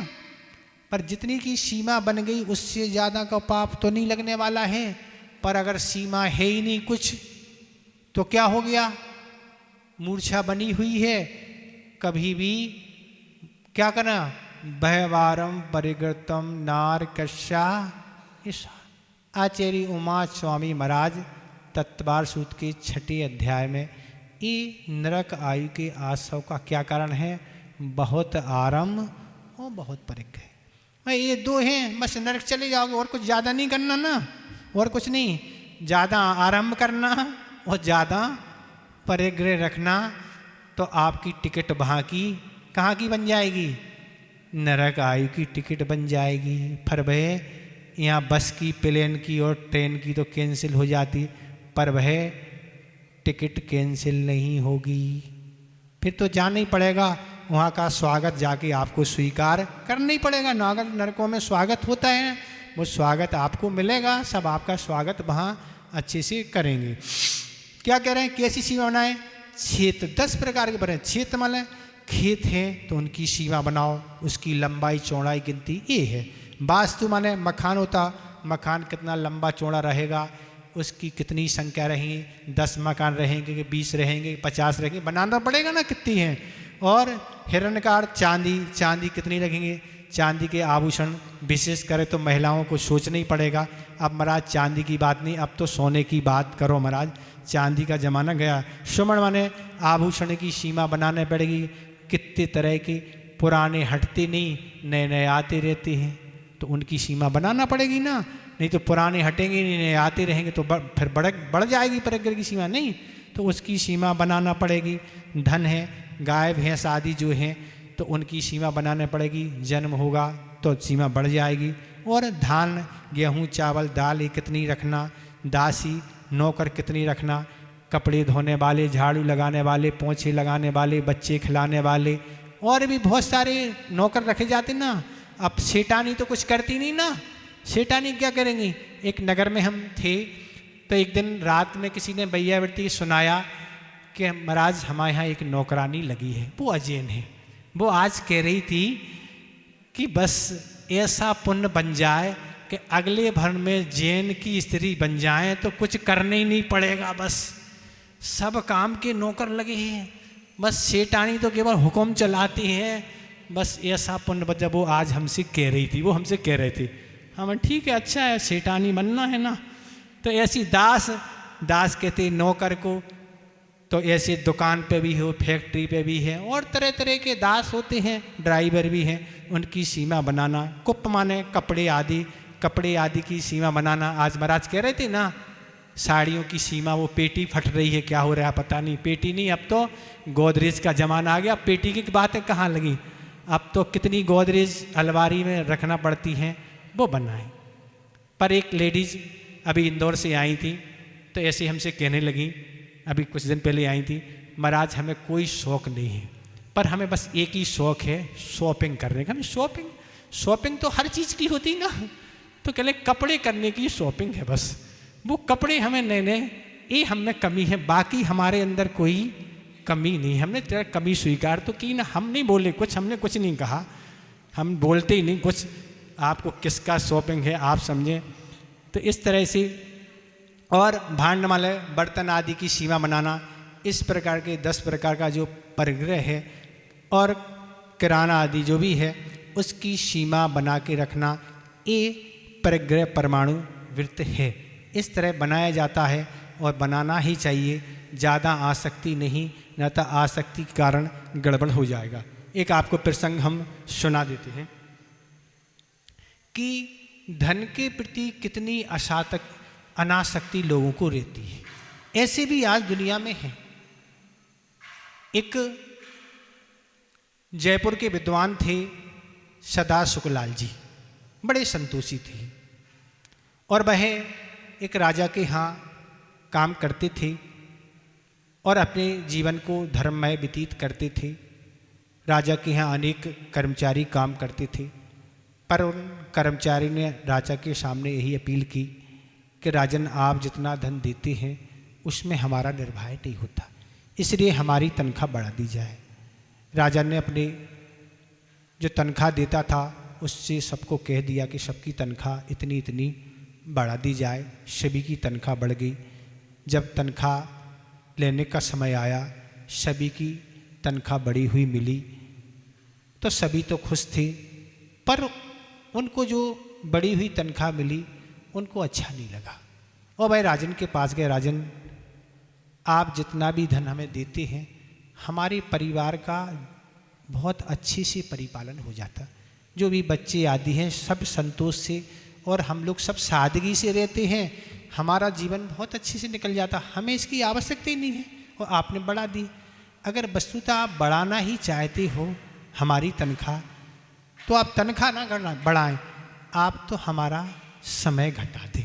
पर जितनी की सीमा बन गई उससे ज़्यादा का पाप तो नहीं लगने वाला है। पर अगर सीमा है ही नहीं कुछ, तो क्या हो गया? मूर्छा बनी हुई है। कभी भी क्या करना? बहवारम परिगृतम नार कश्या। आचार्य उमा स्वामी महाराज तत्वार सूत्र के 6 अध्याय में ये नरक आयु के आसव का क्या कारण है? बहुत आरंभ और बहुत परिग्रह। ये 2 हैं, बस नरक चले जाओगे, और कुछ ज़्यादा नहीं करना ना, और कुछ नहीं, ज़्यादा आरंभ करना और ज़्यादा परिग्रह रखना, तो आपकी टिकट वहाँ की कहाँ की बन जाएगी? नरक आयु की टिकट बन जाएगी। फिर वह यहाँ बस की, प्लेन की और ट्रेन की तो कैंसिल हो जाती, पर वह टिकट कैंसिल नहीं होगी। फिर तो जाना ही पड़ेगा, वहाँ का स्वागत जाके आपको स्वीकार करना ही पड़ेगा। नागर नरकों में स्वागत होता है, वो स्वागत आपको मिलेगा, सब आपका स्वागत वहाँ अच्छे से करेंगे। क्या कह रहे हैं? कैसी सीमा बनाए? क्षेत्र 10 प्रकार के बने। क्षेत्र माने खेत है तो उनकी सीमा बनाओ, उसकी लंबाई चौड़ाई गिनती ये है। वास्तु माने मकान होता, मकान कितना लंबा चौड़ा रहेगा, उसकी कितनी संख्या रहेगी, 10 मकान रहेंगे कि 20 रहेंगे, 50 रहेंगे, बनाना पड़ेगा ना कितनी हैं। और हिरणकार चांदी, चांदी कितनी रखेंगे? चांदी के आभूषण विशेष करे तो महिलाओं को सोचना ही पड़ेगा। अब महाराज चांदी की बात नहीं, अब तो सोने की बात करो महाराज, चांदी का ज़माना गया। सुमन माने आभूषण की सीमा बनाने पड़ेगी। कितने तरह के पुराने हटते नहीं, नए नए आते रहते हैं, तो उनकी सीमा बनाना पड़ेगी ना। नहीं तो पुराने हटेंगे नहीं, नए आते रहेंगे तो फिर बढ़ जाएगी परिग्रह की सीमा, नहीं तो उसकी सीमा बनाना पड़ेगी। धन है, गाय भैंस आदि जो हैं तो उनकी सीमा बनाना पड़ेगी। जन्म होगा तो सीमा बढ़ जाएगी। और धान गेहूँ चावल दाल ये कितनी रखना, दासी नौकर कितनी रखना, कपड़े धोने वाले, झाड़ू लगाने वाले, पोंछे लगाने वाले, बच्चे खिलाने वाले, और भी बहुत सारे नौकर रखे जाते ना। अब सेठानी तो कुछ करती नहीं ना, सेठानी क्या करेंगी। एक नगर में हम थे तो एक दिन रात में किसी ने भैयावृत्ति सुनाया कि महाराज हमारे यहाँ एक नौकरानी लगी है, वो अजैन है। वो आज कह रही थी कि बस ऐसा पुण्य बन जाए कि अगले भर में जैन की स्त्री बन जाए तो कुछ करने ही नहीं पड़ेगा, बस सब काम के नौकर लगे हैं, बस सेठानी तो केवल हुक्म चलाती हैं, बस ऐसा पुण्य। जब वो आज हमसे कह रही थी, वो हमसे कह रहे थे, हम ठीक है अच्छा है सेठानी बनना है ना। तो ऐसी दास कहते नौकर को, तो ऐसे दुकान पे भी हो, फैक्ट्री पे भी है, और तरह तरह के दास होते हैं, ड्राइवर भी हैं, उनकी सीमा बनाना। कुप माने कपड़े आदि की सीमा बनाना। आज महाराज कह रहे थे ना साड़ियों की सीमा, वो पेटी फट रही है, क्या हो रहा है पता नहीं। पेटी नहीं, अब तो गोदरेज का ज़माना आ गया, पेटी की बातें कहाँ लगी। अब तो कितनी गोदरेज अलमारी में रखना पड़ती हैं, वो बनाए। पर एक लेडीज़ अभी इंदौर से आई थी तो ऐसे हमसे कहने लगी, अभी कुछ दिन पहले आई थी, महाराज हमें कोई शौक़ नहीं है, पर हमें बस एक ही शौक़ है शॉपिंग करने का। शॉपिंग तो हर चीज़ की होती ना, तो कहले कपड़े करने की शॉपिंग है बस। वो कपड़े हमें नए ये हमें कमी है, बाकी हमारे अंदर कोई कमी नहीं। हमने तेरा कमी स्वीकार तो की ना, हम नहीं बोले कुछ, हमने कुछ नहीं कहा, हम बोलते ही नहीं कुछ। आपको किसका शॉपिंग है आप समझें। तो इस तरह से, और भांडमाले बर्तन आदि की सीमा बनाना, इस प्रकार के 10 प्रकार का जो परिग्रह है और किराना आदि जो भी है उसकी सीमा बना के रखना, ये परिग्रह परमाणु वृत्त है। इस तरह बनाया जाता है और बनाना ही चाहिए, ज़्यादा आसक्ति नहीं, न तो आसक्ति के कारण गड़बड़ हो जाएगा। एक आपको प्रसंग हम सुना देते हैं कि धन के प्रति कितनी अनासक्ति लोगों को रहती है। ऐसे भी आज दुनिया में है। एक जयपुर के विद्वान थे सदा सुखलाल जी, बड़े संतोषी थे, और वह एक राजा के यहाँ काम करते थे और अपने जीवन को धर्ममय व्यतीत करते थे। राजा के यहाँ अनेक कर्मचारी काम करते थे, पर उन कर्मचारी ने राजा के सामने यही अपील की कि राजन आप जितना धन देते हैं उसमें हमारा निर्वाह नहीं होता, इसलिए हमारी तनख्वाह बढ़ा दी जाए। राजा ने अपने जो तनख्वाह देता था उससे सबको कह दिया कि सबकी तनख्वाह इतनी इतनी बढ़ा दी जाए। सभी की तनख्वाह बढ़ गई। जब तनख्वाह लेने का समय आया, सभी की तनख्वाह बढ़ी हुई मिली तो सभी तो खुश थे, पर उनको जो बढ़ी हुई तनख्वाह मिली उनको अच्छा नहीं लगा। और भाई राजन के पास गए, राजन आप जितना भी धन हमें देते हैं हमारे परिवार का बहुत अच्छे से परिपालन हो जाता, जो भी बच्चे आदि हैं सब संतोष से और हम लोग सब सादगी से रहते हैं, हमारा जीवन बहुत अच्छे से निकल जाता, हमें इसकी आवश्यकता ही नहीं है और आपने बढ़ा दी। अगर वस्तुतः आप बढ़ाना ही चाहते हो हमारी तनख्वाह तो आप तनख्वाह ना करना बढ़ाएं, आप तो हमारा समय घटा दें।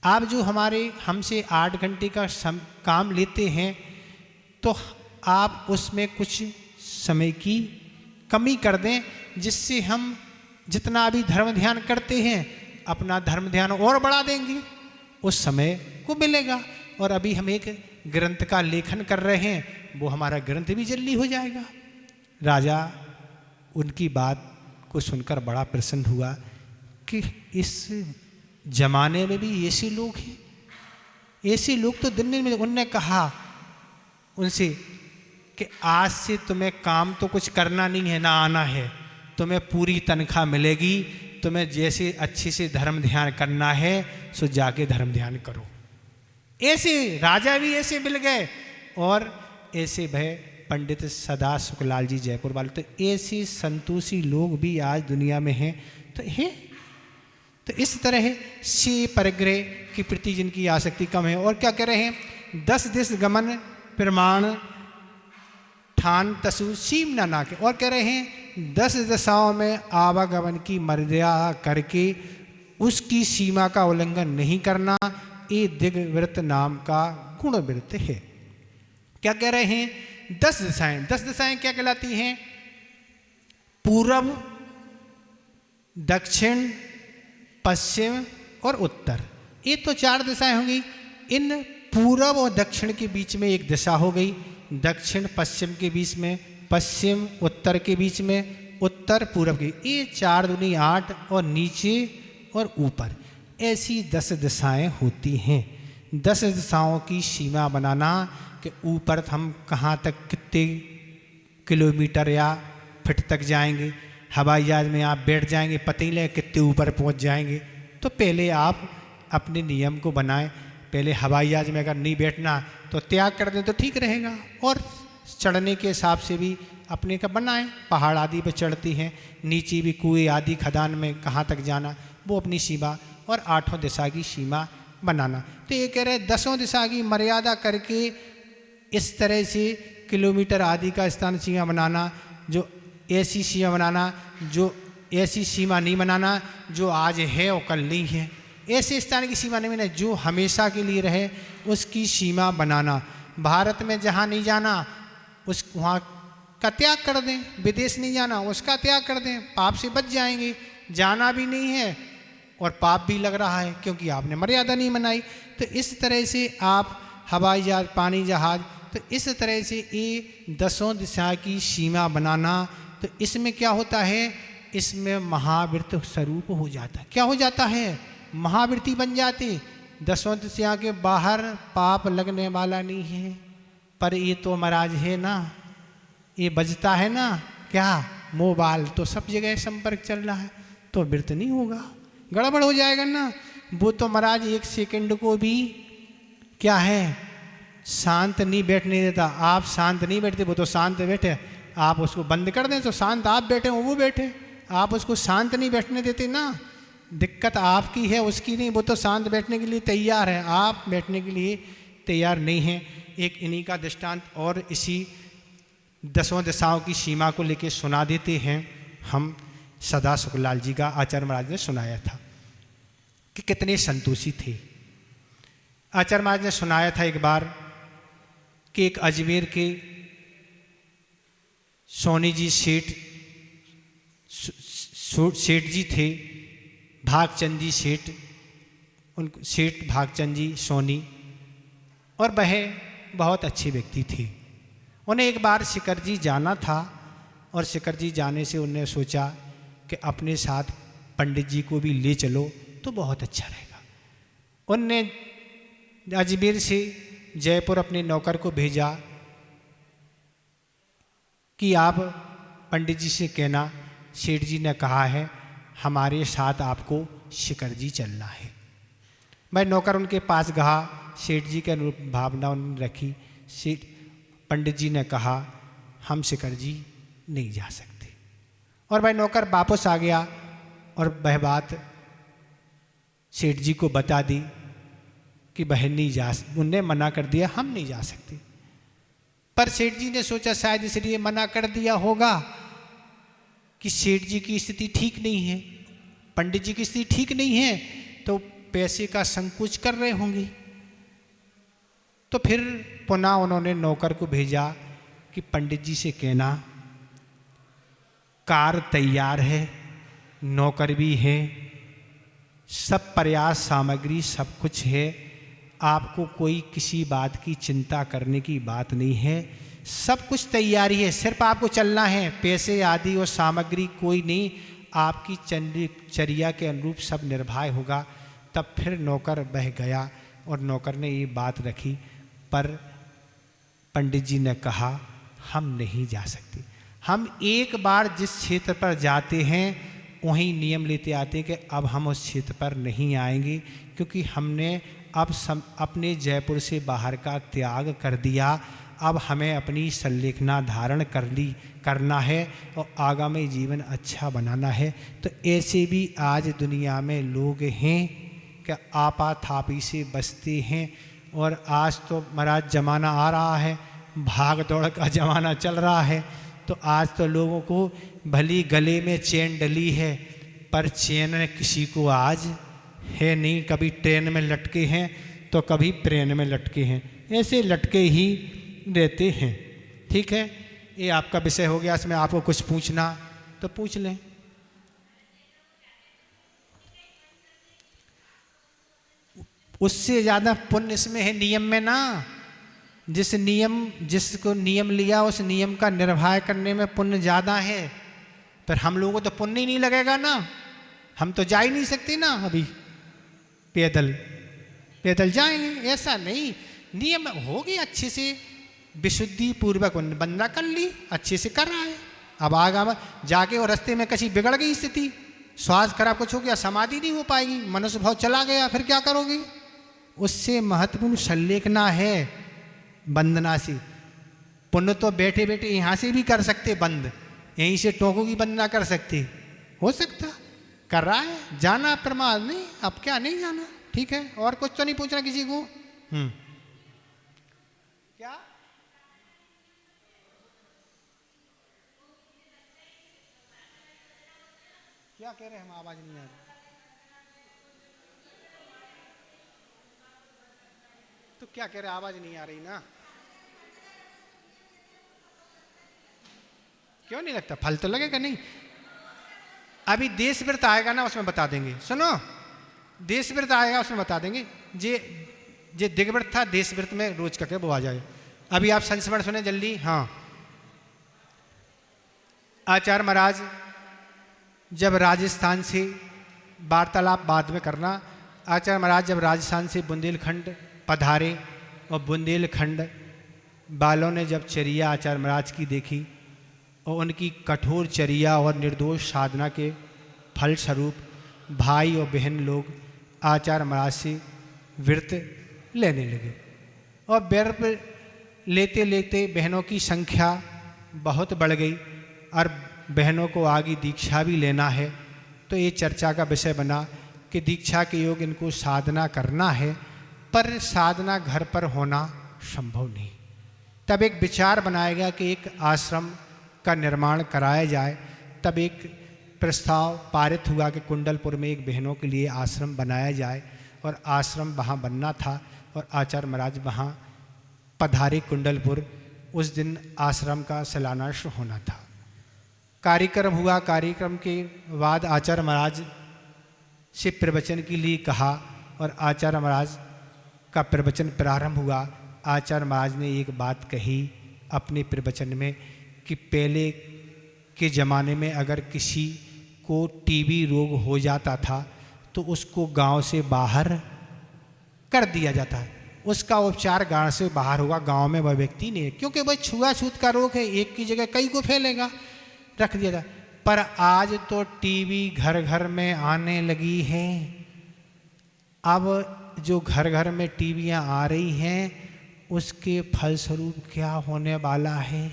आप जो हमसे 8 घंटे का काम लेते हैं तो आप उसमें कुछ समय की कमी कर दें, जिससे हम जितना अभी धर्म ध्यान करते हैं अपना धर्म ध्यान और बढ़ा देंगे, उस समय को मिलेगा। और अभी हम एक ग्रंथ का लेखन कर रहे हैं, वो हमारा ग्रंथ भी जल्दी हो जाएगा। राजा उनकी बात को सुनकर बड़ा प्रसन्न हुआ कि इस जमाने में भी ऐसे लोग हैं, ऐसे लोग तो दिन में। उनने कहा उनसे कि आज से तुम्हें काम तो कुछ करना नहीं है, ना आना है, तुम्हें पूरी तनख्वाह मिलेगी, तुम्हें जैसे अच्छे से धर्म ध्यान करना है सो जाके धर्म ध्यान करो। ऐसे राजा भी ऐसे मिल गए और ऐसे भय पंडित सदा सुखलाल जी जयपुर वाले, तो ऐसे संतोषी लोग भी आज दुनिया में हैं। तो इस तरह से परिग्रह के प्रति जिनकी आसक्ति कम है। और क्या कह रहे हैं, 10 दिश गमन प्रमाण ठान तसु सीम न नाके। और कह रहे हैं 10 दिशाओं में आवागमन की मर्यादा करके उसकी सीमा का उल्लंघन नहीं करना, ये दिग्व्रत नाम का गुणव्रत है। क्या कह रहे हैं, 10 दिशाएं, 10 दिशाएं क्या कहलाती हैं, पूर्व, दक्षिण, पश्चिम और उत्तर, ये तो 4 दिशाएं होंगी। इन पूर्व और दक्षिण के बीच में एक दिशा हो गई, दक्षिण पश्चिम के बीच में, पश्चिम उत्तर के बीच में, उत्तर पूर्व के, ये 4 दूनी 8 और नीचे और ऊपर, ऐसी 10 दिशाएं होती हैं। 10 दिशाओं की सीमा बनाना कि ऊपर हम कहाँ तक कितने किलोमीटर या फीट तक जाएंगे, हवाई जहाज में आप बैठ जाएंगे पता ही नहीं कितने ऊपर पहुंच जाएंगे। तो पहले आप अपने नियम को बनाएं, पहले हवाई जहाज में अगर नहीं बैठना तो त्याग कर दें तो ठीक रहेगा। और चढ़ने के हिसाब से भी अपने का बनाएं, पहाड़ आदि पर चढ़ती हैं, नीचे भी कुएं आदि खदान में कहाँ तक जाना, वो अपनी सीमा, और 8 दिशा की सीमा बनाना। तो ये कह रहे 10 दिशा की मर्यादा करके इस तरह से किलोमीटर आदि का स्थान सीमा बनाना, जो ऐसी सीमा बनाना, जो ऐसी सीमा नहीं बनाना जो आज है और कल नहीं है, ऐसे स्थान की सीमा नहीं बनाना, जो हमेशा के लिए रहे उसकी सीमा बनाना। भारत में जहाँ नहीं जाना उस वहाँ का त्याग कर दें, विदेश नहीं जाना उसका त्याग कर दें, पाप से बच जाएंगे। जाना भी नहीं है और पाप भी लग रहा है क्योंकि आपने मर्यादा नहीं बनाई। तो इस तरह से आप हवाई जहाज, पानी जहाज, तो इस तरह से ये 10 दिशा की सीमा बनाना, तो इसमें क्या होता है, इसमें महावृत्त स्वरूप हो जाता है। क्या हो जाता है, महावृत्ति बन जाती। 10 दिशा के बाहर पाप लगने वाला नहीं है, पर ये तो महाराज है ना, ये बजता है ना, क्या मोबाइल, तो सब जगह संपर्क चल रहा है, तो व्रत नहीं होगा, गड़बड़ हो जाएगा ना। वो तो महाराज 1 सेकंड को भी क्या है, शांत नहीं बैठने देता। आप शांत नहीं बैठते, वो तो शांत बैठे, आप उसको बंद कर दें तो शांत आप बैठे वो बैठे, आप उसको शांत नहीं बैठने देते ना। दिक्कत आपकी है, उसकी नहीं। वो तो शांत बैठने के लिए तैयार है, आप बैठने के लिए तैयार नहीं हैं। एक इन्हीं का दृष्टांत और इसी 10 दिशाओं की सीमा को लेकर सुना देते हैं हम। सदा सुखलाल जी का आचार्य महाराज ने सुनाया था कि कितने संतोषी थे। आचार्य महाराज ने सुनाया था एक बार कि एक अजमेर के सोनी जी सेठ जी थे, भागचंद जी सेठ, उन सेठ भागचंद जी सोनी, और वह बहुत अच्छे व्यक्ति थे। उन्हें एक बार शिखर जी जाना था और शिखर जी जाने से उन्होंने सोचा कि अपने साथ पंडित जी को भी ले चलो तो बहुत अच्छा रहेगा। उनने अजमेर से जयपुर अपने नौकर को भेजा कि आप पंडित जी से कहना सेठ जी ने कहा है हमारे साथ आपको शिखर जी चलना है। मैं नौकर उनके पास गया, सेठ जी के अनुरूप भावना उन्होंने रखी। सेठ पंडित जी ने कहा हम शिखर जी नहीं जा सकते, और भाई नौकर वापस आ गया और वह बात सेठ जी को बता दी कि बहन नहीं जा, उनने मना कर दिया हम नहीं जा सकते। पर सेठ जी ने सोचा शायद इसलिए मना कर दिया होगा कि सेठ जी की स्थिति ठीक नहीं है, पंडित जी की स्थिति ठीक नहीं है, तो पैसे का संकोच कर रहे होंगे। तो फिर पुनः उन्होंने नौकर को भेजा कि पंडित जी से कहना कार तैयार है, नौकर भी है, सब प्रयास सामग्री सब कुछ है, आपको कोई किसी बात की चिंता करने की बात नहीं है, सब कुछ तैयारी है, सिर्फ आपको चलना है, पैसे आदि और सामग्री कोई नहीं, आपकी चर्या के अनुरूप सब निर्भय होगा। तब फिर नौकर बह गया और नौकर ने ये बात रखी, पर पंडित जी ने कहा हम नहीं जा सकते। हम एक बार जिस क्षेत्र पर जाते हैं वहीं नियम लेते आते हैं कि अब हम उस क्षेत्र पर नहीं आएंगे, क्योंकि हमने अब अपने जयपुर से बाहर का त्याग कर दिया। अब हमें अपनी संलेखना धारण करना है और आगामी जीवन अच्छा बनाना है। तो ऐसे भी आज दुनिया में लोग हैं कि आपाथापी से बचते हैं। और आज तो महाराज ज़माना आ रहा है, भाग दौड़ का ज़माना चल रहा है। तो आज तो लोगों को भली गले में चैन डली है, पर चैन किसी को आज है नहीं। कभी ट्रेन में लटके हैं तो कभी ट्रेन में लटके हैं, ऐसे लटके ही रहते हैं। ठीक है, ये आपका विषय हो गया। इसमें आपको कुछ पूछना तो पूछ लें। उससे ज़्यादा पुण्य इसमें है नियम में ना। जिसको नियम लिया उस नियम का निर्वाह करने में पुण्य ज़्यादा है। पर हम लोगों को तो पुण्य ही नहीं लगेगा ना, हम तो जा ही नहीं सकते ना। अभी पैदल जाएंगे, ऐसा नहीं। नियम हो गया, अच्छे से विशुद्धि पूर्वक बंदा कर ली, अच्छे से कर रहा है। अब आगा जाके और रास्ते में कहीं बिगड़ गई स्थिति, स्वास्थ्य खराब कुछ हो गया, समाधि नहीं हो पाएगी, मनुष्य भाव चला गया, फिर क्या करोगे? उससे महत्वपूर्ण संलेखना है वंदना से। पुण्य तो बैठे बैठे यहाँ से भी कर सकते बंद, यहीं से टोकों की बंद ना कर सकते, हो सकता कर रहा है। जाना प्रमाद नहीं, अब क्या नहीं जाना। ठीक है, और कुछ तो नहीं पूछना किसी को। क्या क्या कह रहे हैं हम? आवाज नहीं आ रही। तो क्या कह रहे, आवाज नहीं आ रही ना? क्यों नहीं लगता? फल तो लगेगा नहीं। अभी देश व्रत आएगा ना, उसमें बता देंगे। सुनो, देश व्रत आएगा उसमें बता देंगे। जे दिग्व्रत था, देश व्रत में रोज का वो आ जाए। अभी आप संस्मरण सुने जल्दी। हाँ, आचार्य महाराज जब राजस्थान से, वार्तालाप बाद में करना, आचार्य महाराज जब राजस्थान से बुंदेलखंड पधारे और बुंदेलखंड वालों ने जब चर्या आचार्य महाराज की देखी और उनकी कठोर चर्या और निर्दोष साधना के फलस्वरूप भाई और बहन लोग आचार्य महाराज से व्रत लेने लगे। और व्रत लेते लेते बहनों की संख्या बहुत बढ़ गई और बहनों को आगे दीक्षा भी लेना है। तो ये चर्चा का विषय बना कि दीक्षा के योग इनको साधना करना है, पर साधना घर पर होना संभव नहीं। तब एक विचार बनाया गया कि एक आश्रम का निर्माण कराया जाए। तब एक प्रस्ताव पारित हुआ कि कुंडलपुर में एक बहनों के लिए आश्रम बनाया जाए, और आश्रम वहाँ बनना था। और आचार्य महाराज वहाँ पधारे कुंडलपुर। उस दिन आश्रम का शिलान्यास होना था। कार्यक्रम हुआ। कार्यक्रम के बाद आचार्य महाराज से प्रवचन के लिए कहा और आचार्य महाराज का प्रवचन प्रारंभ हुआ। आचार्य महाराज ने एक बात कही अपने प्रवचन में कि पहले के ज़माने में अगर किसी को टीबी रोग हो जाता था तो उसको गांव से बाहर कर दिया जाता। उसका उपचार गांव से बाहर होगा, गांव में वह व्यक्ति नहीं है, क्योंकि वह छुआछूत का रोग है, एक की जगह कई को फैलेगा, रख दिया था। पर आज तो टीबी घर घर में आने लगी है। अब जो घर घर में टीबियाँ आ रही हैं उसके फलस्वरूप क्या होने वाला है।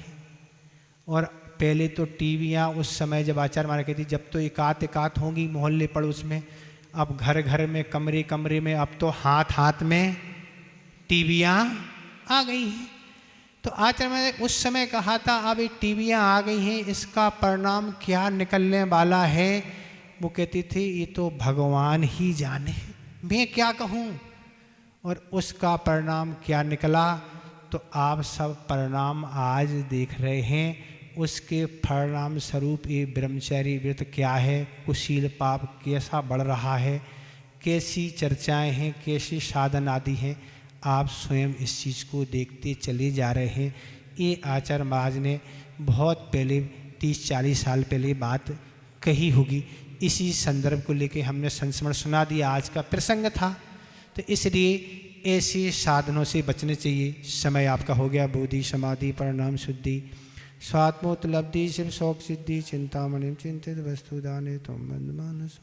और पहले तो टीबियाँ उस समय जब आचार्य महाराज कहती जब तो एकात होंगी मोहल्ले पड़ोस में, अब घर घर में कमरे कमरे में अब तो हाथ हाथ में टीबियाँ आ गई हैं। तो आचार्य महाराज उस समय कहा था अब ये टीबियाँ आ गई हैं, इसका परिणाम क्या निकलने वाला है। वो कहती थी ये तो भगवान ही जाने, मैं क्या कहूँ। और उसका परिणाम क्या निकला तो आप सब परिणाम आज देख रहे हैं। उसके परिणाम स्वरूप ये ब्रह्मचारी व्रत क्या है, कुशील पाप कैसा बढ़ रहा है, कैसी चर्चाएं हैं, कैसी साधन आदि हैं, आप स्वयं इस चीज़ को देखते चले जा रहे हैं। ये आचार्य महाराज ने बहुत पहले 30-40 साल पहले बात कही होगी। इसी संदर्भ को लेके हमने संस्मरण सुना दिया, आज का प्रसंग था। तो इसलिए ऐसे साधनों से बचने चाहिए। समय आपका हो गया। बोधि समाधि परिणाम शुद्धि स्वात्मोपलब्धि शिव शोक सिद्धि चिंतामणि चिंतित वस्तुदाने तुम बंधमानस